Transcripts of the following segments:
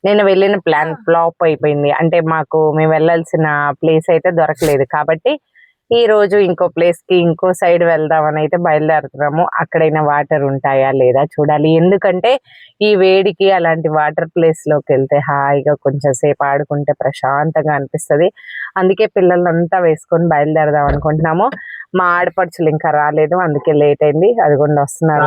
నేను వెళ్ళిన plan flop అయిపోయింది. అంటే మేము వెళ్ళాల్సిన ప్లేస్ అయితే దొరకలేదు. కాబట్టి ఈ రోజు ఇంకో ప్లేస్ కి ఇంకో సైడ్ వెళ్దామని అయితే బయలుదేరుతున్నాము. అక్కడైనా వాటర్ ఉంటాయా లేదా చూడాలి. ఎందుకంటే ఈ వేడికి అలాంటి వాటర్ ప్లేస్ లోకి వెళ్తే హాయిగా కొంచెం సేపు ఆడుకుంటే ప్రశాంతంగా అనిపిస్తది. అందుకే పిల్లలంతా వేసుకొని బయలుదేరదాం అనుకుంటున్నాము. మా ఆడపడుచులు ఇంకా రాలేదు, అందుకే లేట్ అయింది. అదిగోండి వస్తున్నారు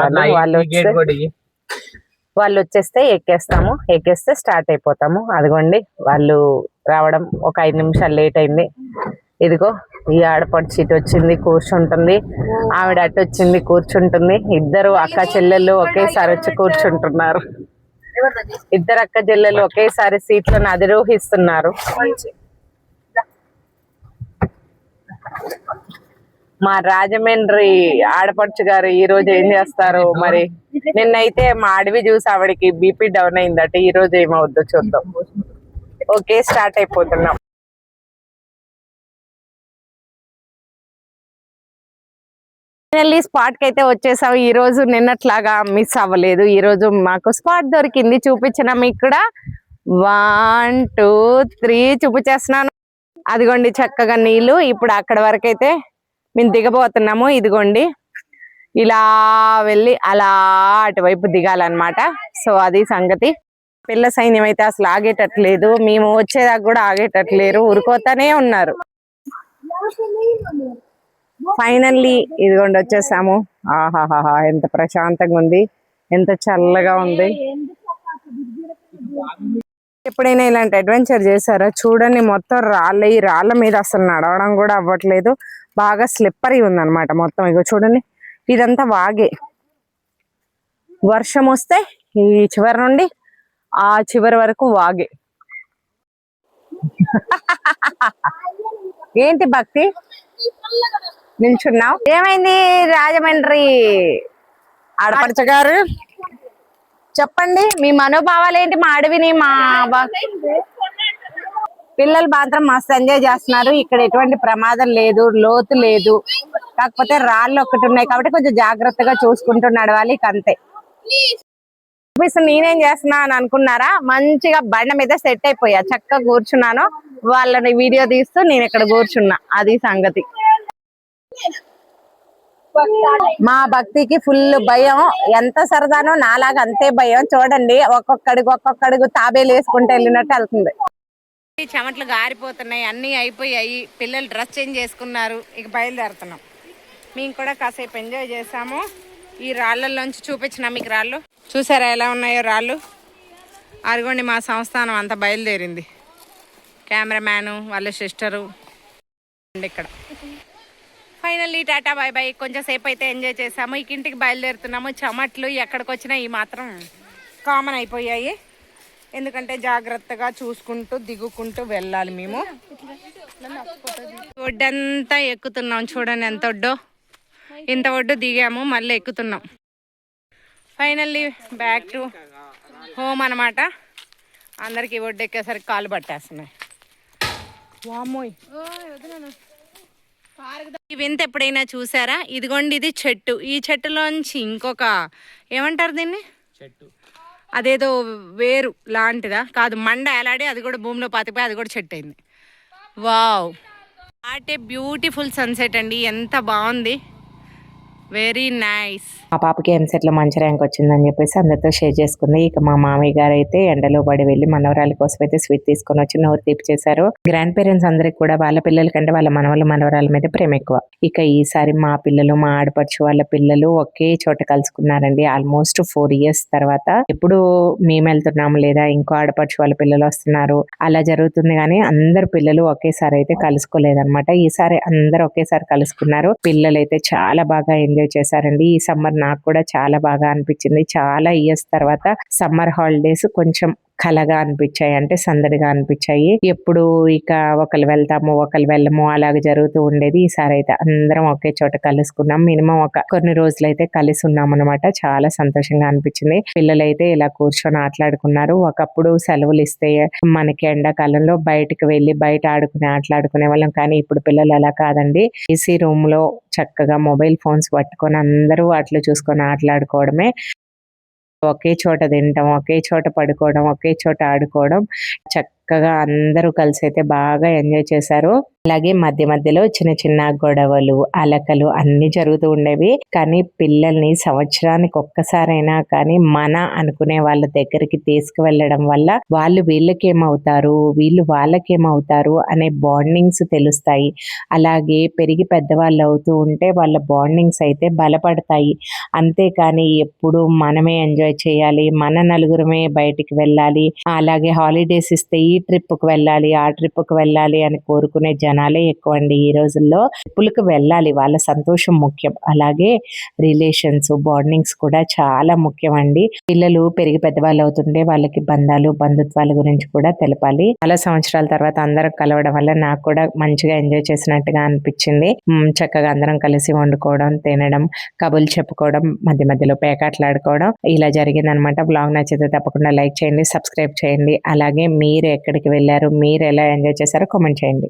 వాళ్ళు వచ్చేస్తే ఎక్కేస్తాము. ఎక్కేస్తే స్టార్ట్ అయిపోతాము. అదిగోండి వాళ్ళు రావడం ఒక 5 నిమిషాలు లేట్ అయింది. ఇదిగో ఈ ఆడపడుచు ఇటు వచ్చింది కూర్చుంటుంది, ఆవిడ అటు వచ్చింది కూర్చుంటుంది. ఇద్దరు అక్క చెల్లెళ్ళు ఒకేసారి వచ్చి కూర్చుంటున్నారు. ఇద్దరు అక్క చెల్లెళ్ళు ఒకేసారి సీట్లను అధిరోహిస్తున్నారు. మా రాజమండ్రి ఆడపడుచు గారు ఈ రోజు ఏం చేస్తారు మరి. నిన్నైతే మా అడవి చూసి ఆవిడకి బీపీ డౌన్ అయిందట. ఈ రోజు ఏమవుద్దో చూద్దాం. ఓకే, స్టార్ట్ అయిపోతున్నాం. ఫైనల్లీ స్పాట్ కి అయితే వచ్చేసాం. ఈ రోజు నిన్నట్లాగా మిస్ అవ్వలేదు. ఈ రోజు మాకు స్పాట్ దొరికింది. చూపించిన మీకు కూడా 1 2 3 చూపించేస్తున్నాను. అదిగోండి చక్కగా నీళ్లు. ఇప్పుడు అక్కడ వరకు అయితే మేము దిగబోతున్నాము. ఇదిగోండి ఇలా వెళ్ళి అలా అటువైపు దిగాలన్నమాట. సో అది సంగతి. పిల్ల సైన్యం అయితే అసలు ఆగేటట్లేదు. మేము వచ్చేదాకా కూడా ఆగేటట్లేరు, ఉరుకోతానే ఉన్నారు. ఫైనల్లీ ఇదిగోండి వచ్చేసాము. ఆహాహా ఎంత ప్రశాంతంగా ఉంది, ఎంత చల్లగా ఉంది. ఎప్పుడైనా ఇలాంటి అడ్వెంచర్ చేశారా? చూడండి మొత్తం రాళ్ళ, ఈ రాళ్ళ మీద అసలు నడవడం కూడా అవ్వట్లేదు. బాగా స్లిప్పరీ ఉందన్నమాట మొత్తం. ఇగో చూడండి ఇదంతా వాగే. వర్షం వస్తే ఈ చివరి నుండి ఆ చివరి వరకు వాగే. ఏంటి భక్తి నిల్చున్నావు? ఏమైంది రాజమండ్రి ఆడపడుచు గారు? చెప్పండి మీ మనోభావాలు ఏంటి? మా అడవిని పిల్లలు మాత్రం మస్తు ఎంజాయ్ చేస్తున్నారు. ఇక్కడ ఎటువంటి ప్రమాదం లేదు, లోతు లేదు. కాకపోతే రాళ్ళు ఒక్కటి ఉన్నాయి కాబట్టి కొంచెం జాగ్రత్తగా చూసుకుంటూ నడవాలి. అంతే. నేనేం చేస్తున్నా అని అనుకున్నారా? మంచిగా బండ మీద సెట్ అయిపోయా, చక్కగా కూర్చున్నాను. వాళ్ళని వీడియో తీస్తూ నేను ఇక్కడ కూర్చున్నా. అది సంగతి. మా భక్తికి ఫుల్ భయం. ఎంత సరదానో నాలాగా అంతే భయం. చూడండి ఒక్కొక్కడుగు తాబేలు వేసుకుంటే వెళ్ళినట్టు వెళ్తుంది. చెమట్లు గారిపోతున్నాయి, అన్ని అయిపోయాయి. పిల్లలు డ్రెస్ చేంజ్ చేసుకున్నారు. ఇక బయలుదేరుతున్నాం. మేము కూడా కాసేపు ఎంజాయ్ చేసాము. ఈ రాళ్ళల్లోంచి చూపించిన మీకు రాళ్ళు చూసారా ఎలా ఉన్నాయో రాళ్ళు. అదిగోండి మా సంస్థానం అంతా బయలుదేరింది. కెమెరామ్యాను వాళ్ళ సిస్టరు ఇక్కడ. Finally Tata bye bye. కొంచెం సేపు అయితే ఎంజాయ్ చేసాము. ఇక ఇంటికి బయలుదేరుతున్నాము. చెమట్లు ఎక్కడికి వచ్చినా ఈ మాత్రం కామన్ అయిపోయాయి. ఎందుకంటే జాగ్రత్తగా చూసుకుంటూ దిగుకుంటూ వెళ్ళాలి మేము. ఒడ్డంతా ఎక్కుతున్నాం. చూడండి ఎంత ఒడ్డో. ఇంత ఒడ్డు దిగాము, మళ్ళీ ఎక్కుతున్నాం. ఫైనల్లీ బ్యాక్ టు హోమ్ అనమాట. అందరికి ఒడ్డు ఎక్కేసరికి కాలు పట్టేస్తున్నాయి. వామ్మోయ్, ఈ వింత ఎప్పుడైనా చూసారా? ఇదిగోండి ఇది చెట్టు. ఈ చెట్టులోంచి ఇంకొక ఏమంటారు దీన్ని, అదేదో వేరు లాంటిదా కాదు, మండ ఎలాడి అది కూడా భూమిలో పాతిపోయి అది కూడా చెట్టు అయింది. Wow, what a beautiful sunset అండి. ఎంత బాగుంది, వెరీ నైస్. మా పాపకి ఎంసెట్ లో మంచి ర్యాంక్ వచ్చిందని చెప్పేసి అందరితో షేర్ చేసుకుంది. ఇక మా మామయ్య గారు అయితే ఎండలో పడి వెళ్ళి మనవరాలి కోసం అయితే స్వీట్ తీసుకొని వచ్చి నోరు తీపి చేశారు. గ్రాండ్ పేరెంట్స్ అందరికి కూడా వాళ్ళ పిల్లల కంటే వాళ్ళ మనవరాల మీద ప్రేమ ఎక్కువ. ఇక ఈసారి మా పిల్లలు, మా ఆడపడుచు వాళ్ళ పిల్లలు ఒకే చోట కలుసుకున్నారండి. ఆల్మోస్ట్ 4 years తర్వాత. ఎప్పుడు మేము వెళ్తున్నాము లేదా ఇంకో ఆడపడుచు వాళ్ళ పిల్లలు వస్తున్నారు అలా జరుగుతుంది, కానీ అందరు పిల్లలు ఒకేసారి అయితే కలుసుకోలేదన్నమాట. ఈసారి అందరు ఒకేసారి కలుసుకున్నారు. పిల్లలు అయితే చాలా బాగా ఎంజాయ్ చేశారండి. ఈ సమ్మర్ నాకు కూడా చాలా బాగా అనిపించింది. చాలా ఇయర్స్ తర్వాత సమ్మర్ హాలిడేస్ కొంచెం కలగా అనిపించాయి, అంటే సందడిగా అనిపించాయి. ఎప్పుడు ఇక ఒకళ్ళు వెళ్తాము ఒకళ్ళు వెళ్ళము అలాగే జరుగుతూ ఉండేది. ఈసారి అయితే అందరం ఒకే చోట కలుసుకున్నాం. మినిమం కొన్ని రోజులు అయితే కలిసి ఉన్నాం అనమాట. చాలా సంతోషంగా అనిపించింది. పిల్లలైతే ఇలా కూర్చొని ఆటలాడుకున్నారు. ఒకప్పుడు సెలవులు ఇస్తే మనకి ఎండాకాలంలో బయటకు వెళ్ళి బయట ఆటలాడుకునే వాళ్ళం, కానీ ఇప్పుడు పిల్లలు అలా కాదండి. ఏసీ రూమ్ లో చక్కగా మొబైల్ ఫోన్స్ పట్టుకొని అందరూ అట్లా చూసుకొని ఆటలాడుకోవడమే. ఒకే చోట తినటం, ఒకే చోట పడుకోవడం, ఒకే చోట ఆడుకోవడం, చక్కగా అందరూ కలిసి అయితే బాగా ఎంజాయ్ చేశారు. అలాగే మధ్య మధ్యలో చిన్న చిన్న గొడవలు, అలకలు అన్నీ జరుగుతూ ఉండేవి. కానీ పిల్లల్ని సంవత్సరానికి ఒక్కసారైనా కానీ మన అనుకునే వాళ్ళ దగ్గరికి తీసుకువెళ్ళడం వల్ల వాళ్ళు వీళ్ళకేమవుతారు, వీళ్ళు వాళ్ళకేమవుతారు అనే బాండింగ్స్ తెలుస్తాయి. అలాగే పెరిగి పెద్దవాళ్ళు అవుతూ ఉంటే వాళ్ళ బాండింగ్స్ అయితే బలపడతాయి. అంతేకాని ఎప్పుడు మనమే ఎంజాయ్ చేయాలి, మన నలుగురమే బయటికి వెళ్ళాలి, అలాగే హాలిడేస్ ఇస్తే ఈ ట్రిప్కి వెళ్ళాలి, ఆ ట్రిప్కి వెళ్ళాలి అని కోరుకునే జనాలే ఎక్కువ అండి ఈ రోజుల్లో. ట్రిప్పులకు వెళ్ళాలి, వాళ్ళ సంతోషం ముఖ్యం. అలాగే రిలేషన్స్, బాండింగ్స్ కూడా చాలా ముఖ్యం అండి. పిల్లలు పెరిగి పెద్దవాళ్ళు అవుతుంటే వాళ్ళకి బంధాలు, బంధుత్వాల గురించి కూడా తెలపాలి. చాలా సంవత్సరాల తర్వాత అందరం కలవడం వల్ల నాకు కూడా మంచిగా ఎంజాయ్ చేసినట్టుగా అనిపించింది. చక్కగా అందరం కలిసి వండుకోవడం, తినడం, కబుర్లు చెప్పుకోవడం, మధ్య మధ్యలో పేకాట్లాడుకోవడం ఇలా జరిగిందనమాట. బ్లాగ్ నచ్చితే తప్పకుండా లైక్ చేయండి, సబ్స్క్రైబ్ చేయండి. అలాగే మీరు ఎక్కడికి వెళ్ళారు, మీరు ఎలా ఎంజాయ్ చేశారో కామెంట్ చేయండి.